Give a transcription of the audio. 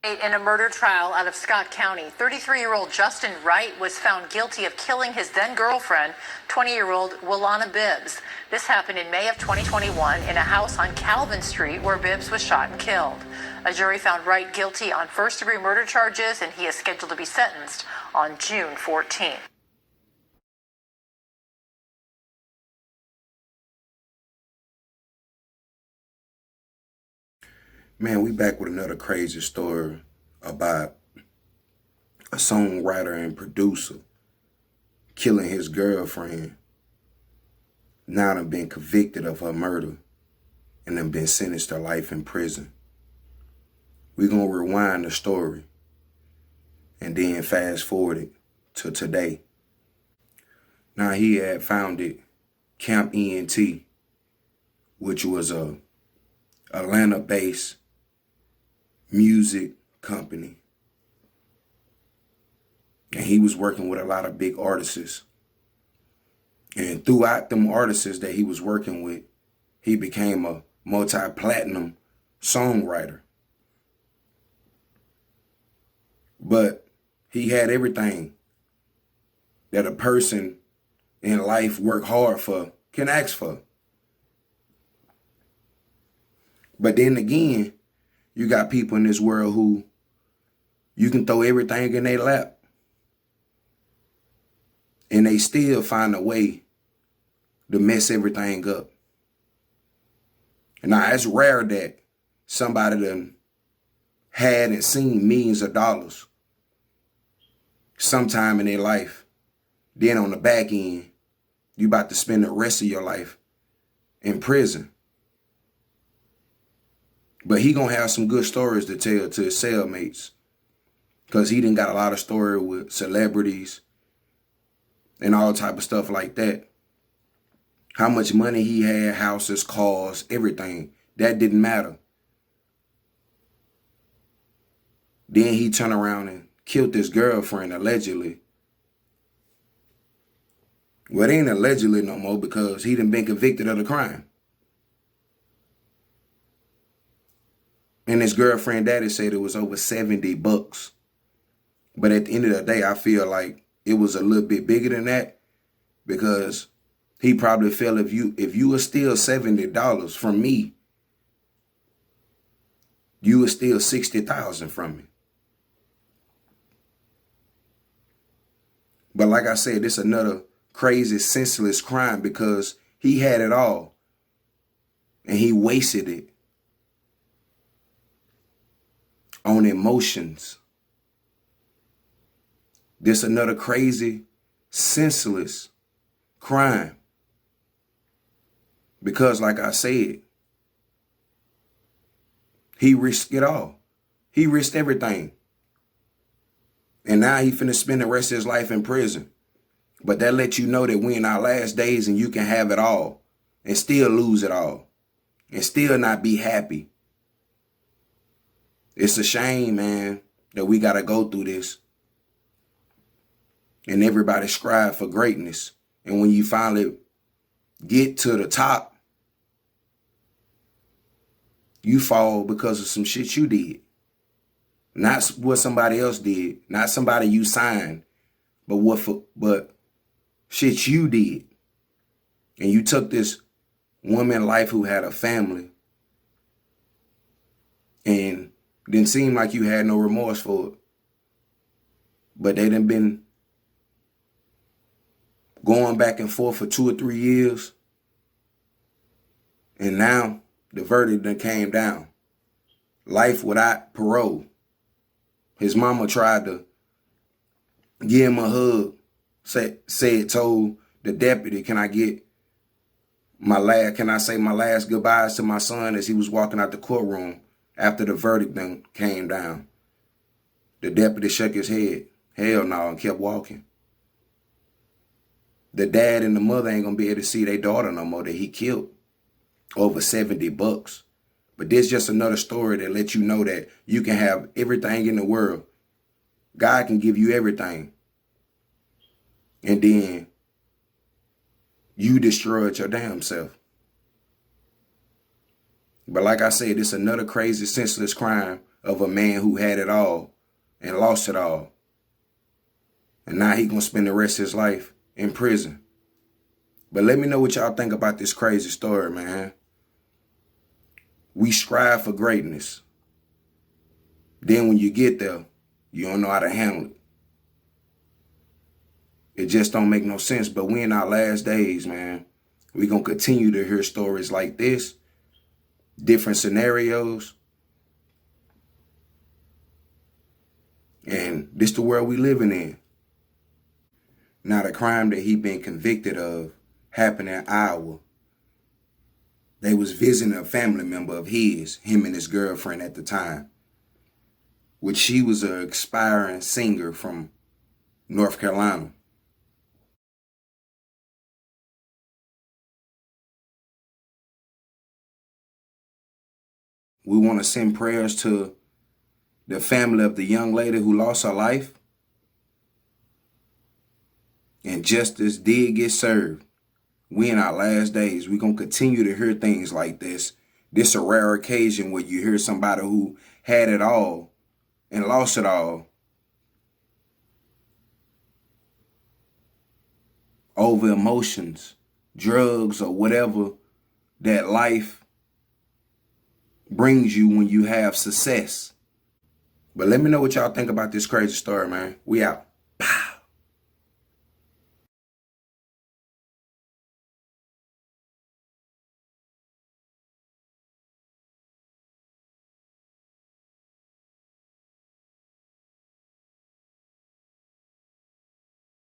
In a murder trial out of Scott County, 33-year-old Justin Wright was found guilty of killing his then-girlfriend, 20-year-old Wilanna Bibbs. This happened in May of 2021 in a house on Calvin Street where Bibbs was shot and killed. A jury found Wright guilty on first-degree murder charges, and he is scheduled to be sentenced on June 14th. Man, we back with another crazy story about a songwriter and producer killing his girlfriend. Now done been convicted of her murder and then been sentenced to life in prison. We're going to rewind the story and then fast forward it to today. Now he had founded Camp Ent, which was a Atlanta-based music company. And he was working with a lot of big artists. And throughout them artists that he was working with, he became a multi-platinum songwriter. But he had everything that a person in life work hard for can ask for. But then again, you got people in this world who you can throw everything in their lap and they still find a way to mess everything up. And now it's rare that somebody done had and seen millions of dollars sometime in their life. Then on the back end, you about to spend the rest of your life in prison. But he gonna have some good stories to tell to his cellmates, because he done got a lot of story with celebrities and all type of stuff like that. How much money he had, houses, cars, everything. That didn't matter. Then he turned around and killed his girlfriend, allegedly. Well, it ain't allegedly no more because he done been convicted of the crime. And his girlfriend daddy said it was over $70. But at the end of the day, I feel like it was a little bit bigger than that, because he probably felt if you were still $70 from me, you were still $60,000 from me. But like I said, this is another crazy, senseless crime because he had it all and he wasted it on emotions. This another crazy, senseless crime. Because like I said, he risked it all. He risked everything. And now he finna spend the rest of his life in prison. But that lets you know that we in our last days and you can have it all and still lose it all and still not be happy. It's a shame, man, that we got to go through this. And everybody strive for greatness. And when you finally get to the top, you fall because of some shit you did. Not what somebody else did. Not somebody you signed. But shit you did. And you took this woman life who had a family and didn't seem like you had no remorse for it. But they done been going back and forth for 2 or 3 years. And now the verdict done came down. Life without parole. His mama tried to give him a hug. Told the deputy, can I say my last goodbyes to my son as he was walking out the courtroom after the verdict done came down. The deputy shook his head. Hell no, and kept walking. The dad and the mother ain't gonna be able to see their daughter no more that he killed. Over $70. But this just another story that lets you know that you can have everything in the world. God can give you everything. And then you destroyed your damn self. But like I said, it's another crazy, senseless crime of a man who had it all and lost it all. And now he gonna spend the rest of his life in prison. But let me know what y'all think about this crazy story, man. We strive for greatness. Then when you get there, you don't know how to handle it. It just don't make no sense. But we in our last days, man. We gonna continue to hear stories like this, different scenarios. And this the world we living in. Now the crime that he been convicted of happened in Iowa. They was visiting a family member of his, him and his girlfriend at the time, which she was an aspiring singer from North Carolina. We want to send prayers to the family of the young lady who lost her life. And justice did get served. We in our last days. We're going to continue to hear things like this. This a rare occasion where you hear somebody who had it all and lost it all over emotions, drugs, or whatever that life brings you when you have success. But let me know what y'all think about this crazy story, man. We out.